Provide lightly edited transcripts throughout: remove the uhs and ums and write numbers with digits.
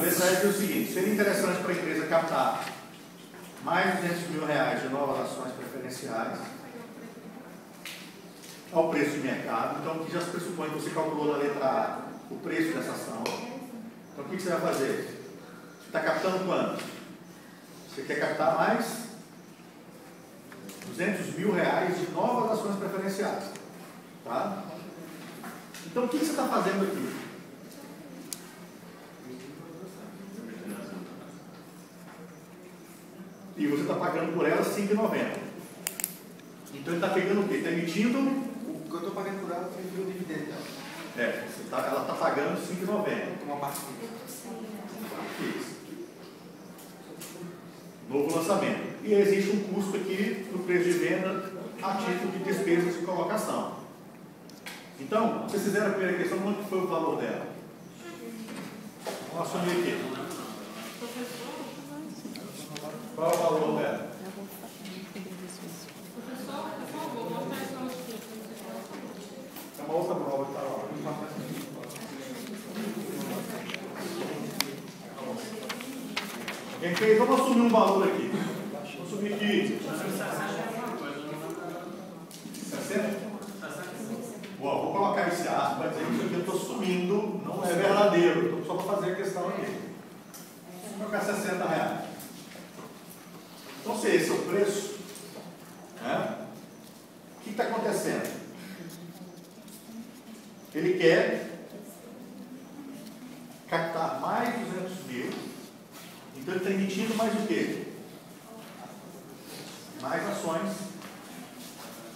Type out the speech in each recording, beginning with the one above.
letra F é o seguinte: seria interessante para a empresa captar mais de R$200 mil de novas ações preferenciais ao preço de mercado. Então, aqui já se pressupõe que você calculou na letra A o preço dessa ação. Então, o que você vai fazer? Você está captando quanto? Você quer captar mais R$200 mil de novas ações preferenciais. Tá? Então, o que você está fazendo aqui? E você está pagando por elas R$5,90. Então, ele está pegando o quê? Está emitindo... O que eu estou pagando por ela foi o dividendo dela. Ela está pagando R$5,90. Uma parte Isso. Novo lançamento. E existe um custo aqui no preço de venda a título de despesas de colocação. Então, vocês fizeram a primeira questão, quanto foi o valor dela? Vamos assumir aqui. Qual é o valor dela? Professor, por favor, mostra essa notícia. É uma outra prova que está lá. Quem fez? Vamos assumir um valor aqui. Vamos assumir aqui. 60? Bom, vou colocar esse aspas para dizer que isso aqui eu estou assumindo, não é verdadeiro. Estou só para fazer a questão aqui. Vou colocar R$60. Então, se esse é o preço, né? O que está acontecendo? Ele quer captar mais 200 mil, então ele está emitindo mais o quê? Mais ações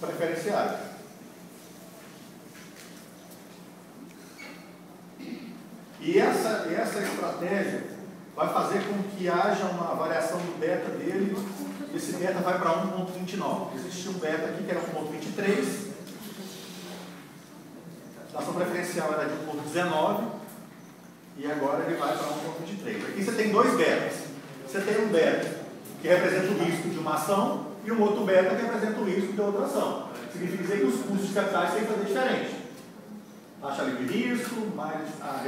preferenciais. E essa estratégia vai fazer com que haja uma variação do beta dele. Esse beta vai para 1,29. Existia um beta aqui que era 1,23. A ação preferencial era de 1,19. E agora ele vai para 1,23. Aqui você tem dois betas. Você tem um beta que representa o risco de uma ação e um outro beta que representa o risco de outra ação. Significa dizer que os custos de capitais têm que fazer diferente. Taxa livre de risco, mais a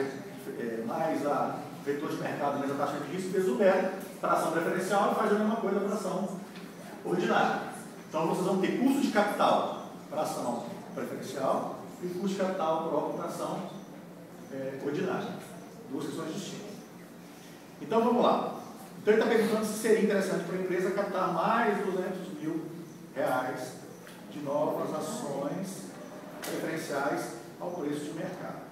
retorno de mercado, mais a taxa de risco, vezes o beta para a ação preferencial e faz a mesma coisa para a ação ordinária. Então vocês vão ter custo de capital para a ação preferencial e custo de capital próprio para a ação ordinária. Duas questões distintas. Então vamos lá. Então ele está perguntando se seria interessante para a empresa captar mais R$200 mil de novas ações preferenciais ao preço de mercado.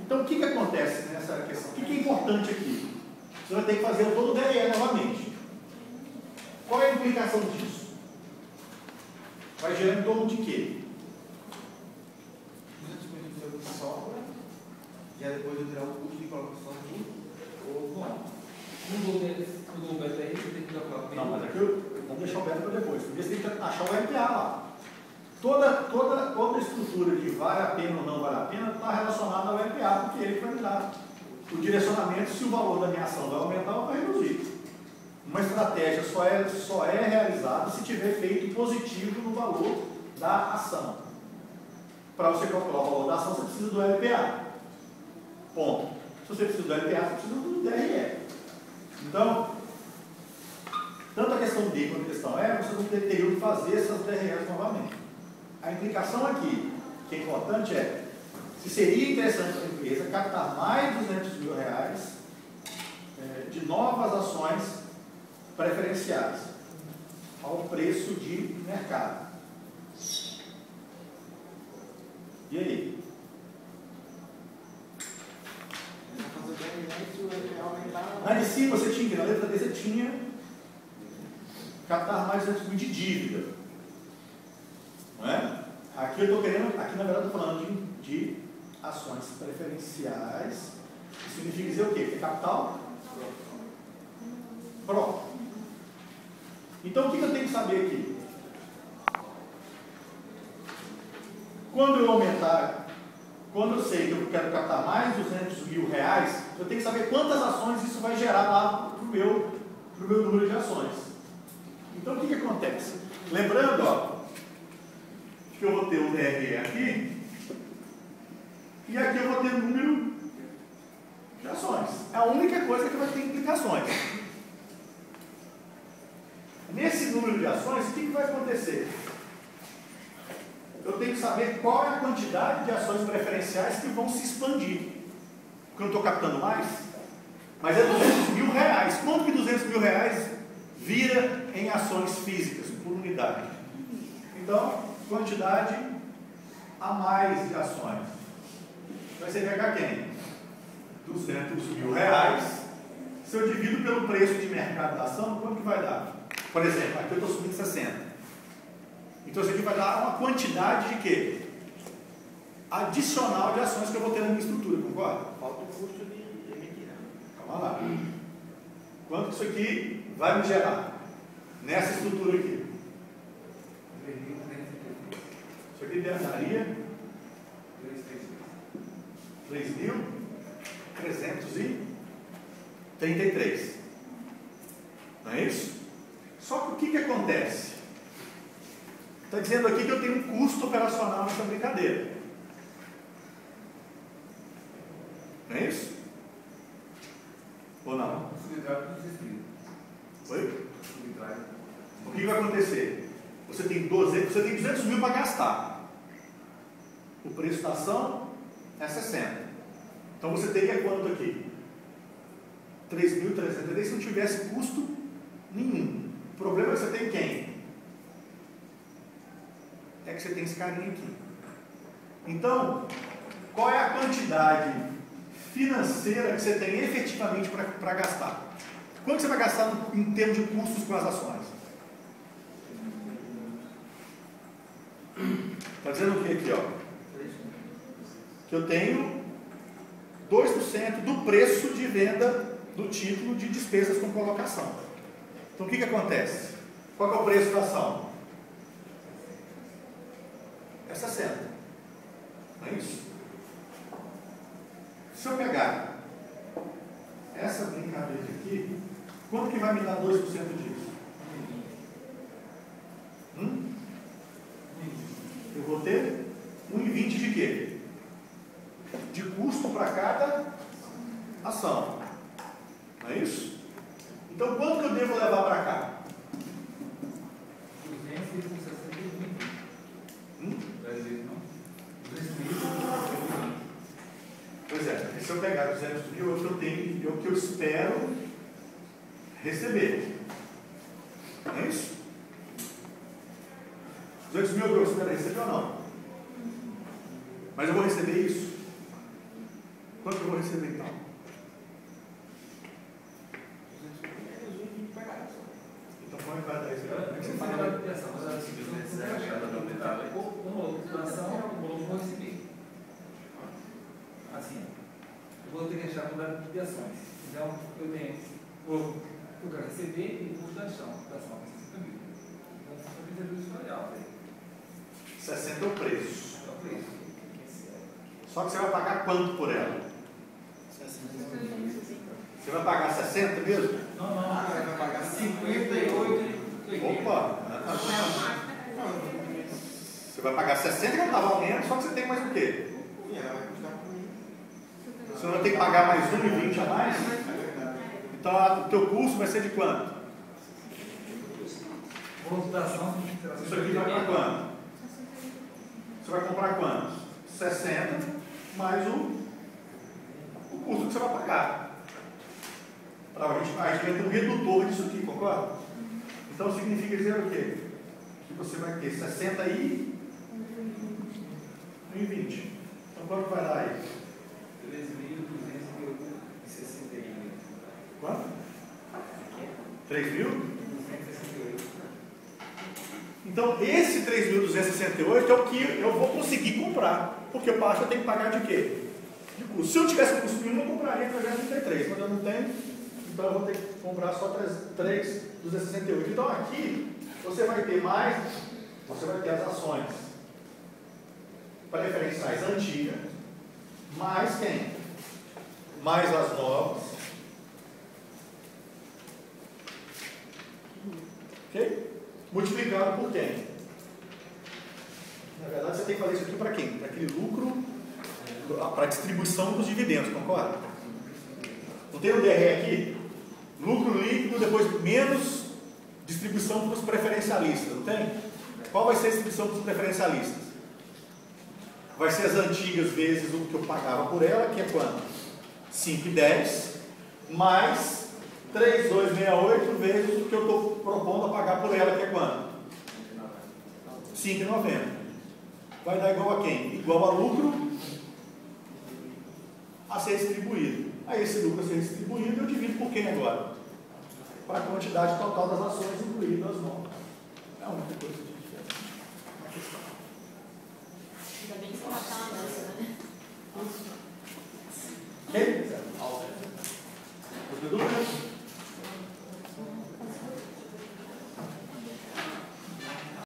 Então, o que acontece nessa questão? O que é importante aqui? Você vai ter que fazer todo o DRE novamente. Qual é a implicação disso? Vai gerar em torno de quê? sobra, já depois eu tirar o custo de colocação aqui, ou não. No beta aí, você tem que calcular. Não, mas aqui vamos deixar o beta para depois. Porque você tem que achar o LPA lá. Toda estrutura de vale a pena ou não vale a pena está relacionada ao LPA, porque ele vai me dar o direcionamento se o valor da minha ação vai aumentar ou vai reduzir. Uma estratégia só é realizada se tiver efeito positivo no valor da ação. Para você calcular o valor da ação, você precisa do LPA. Ponto. Se você precisa do LPA, você precisa do DRE. Então, tanto a questão D quanto a questão E, você não teria que fazer essas DREs novamente. A implicação aqui, que é importante, é se seria interessante para a empresa captar mais de R$200 mil de novas ações preferenciais ao preço de mercado. E aí? Lá de cima você tinha, na letra D você tinha captar mais de R$200 mil de dívida. Não é? Aqui eu estou querendo, aqui na verdade eu estou falando de ações preferenciais. Isso significa dizer o quê? Que é capital próprio. Então o que eu tenho que saber aqui? Quando eu aumentar, quando eu sei que eu quero captar mais de R$200 mil, eu tenho que saber quantas ações isso vai gerar lá para o meu número de ações. Então o que acontece? Lembrando, ó, que eu vou ter o DRE aqui, e aqui eu vou ter o número de ações. É a única coisa que vai ter implicações. Nesse número de ações, o que vai acontecer? Eu tenho que saber qual é a quantidade de ações preferenciais que vão se expandir. Porque eu não estou captando mais, mas é R$200 mil. Quanto que R$200 mil vira em ações físicas, por unidade? Então, quantidade a mais de ações. Vai ser pegar quem? R$200 mil. Se eu divido pelo preço de mercado da ação, quanto que vai dar? Por exemplo, aqui eu estou subindo 60. Então isso aqui vai dar uma quantidade de quê? Adicional de ações que eu vou ter na minha estrutura, concorda? Falta o custo de emitir. Calma lá. Quanto que isso aqui vai me gerar? Nessa estrutura aqui. Isso aqui daria 3.333. Não é isso? Só que o que acontece? Está dizendo aqui que eu tenho um custo operacional nessa brincadeira. Não é isso? Ou não? Oi? O que vai acontecer? Você tem 200 mil para gastar. O preço da ação é 60. Então você teria quanto aqui? 3.300 se não tivesse custo nenhum. O problema é que você tem quem? É que você tem esse carinha aqui. Então, qual é a quantidade financeira que você tem efetivamente para gastar? Quanto você vai gastar em termos de custos com as ações? Está dizendo o que aqui, ó? Que eu tenho 2% do preço de venda do título de despesas com colocação. Então o que acontece? Qual que é o preço da ação? É 60. Não é isso? Se eu pegar essa brincadeira aqui, quanto que vai me dar 2% disso? Eu vou ter 1,20 de quê? De custo para cada ação. Não é isso? Então quanto que eu devo levar para cá? 261. Pois é, se eu pegar 200 mil, é o que eu tenho, é o que eu espero receber. Não é isso? 200 mil é o que eu espero receber ou não? Mas eu vou receber isso? Quanto que eu vou receber então? Então como é que vai dar isso? Como é que você fala? Assim, eu vou ter que achar a quantidade de ações. Então, eu tenho o que eu quero receber e o custo da ação, 60 mil. Então, eu preciso disso variável. 60 é o preço. É o preço. Só que você vai pagar quanto por ela? 60. Você vai pagar 60 mesmo? Não, Você vai pagar 58. Opa! Você vai pagar 60 que eu estava valendo, só que você tem mais o quê? E ela vai custar por mim. Você vai ter que pagar mais 1,20 a mais? Então o teu custo vai ser de quanto? Computação. Isso aqui vai para quanto? Você vai comprar quanto? 60 mais o custo que você vai pagar. A gente vai ter um redutor disso aqui, concorda? Então significa dizer o quê? Que você vai ter 60 e 1,20. Então quanto vai dar aí? 3.261. Quanto? 3.000? Então esse 3.268 é o que eu vou conseguir comprar. Porque o parte eu tenho que pagar de quê? De custo. Se eu tivesse custo nenhum, eu compraria 333. Mas eu não tenho, então eu vou ter que comprar só 3.268. Então aqui você vai ter mais, você vai ter as ações preferenciais antigas, mais quem? Mais as novas. Ok? Multiplicado por quem? Na verdade, você tem que fazer isso aqui para quem? Para aquele lucro, para a distribuição dos dividendos, concorda? Não tem o DRE aqui? Lucro líquido, depois menos distribuição para os preferencialistas, não tem? Qual vai ser a distribuição para os preferencialistas? Vai ser as antigas vezes o que eu pagava por ela, que é quanto? 5,10 mais 3,268 vezes o que eu estou propondo a pagar por ela, que é quanto? 5,90. Vai dar igual a quem? Igual a lucro a ser distribuído. Aí esse lucro a ser distribuído eu divido por quem agora? Para a quantidade total das ações, incluindo as novas. É a única coisa que a gente fez.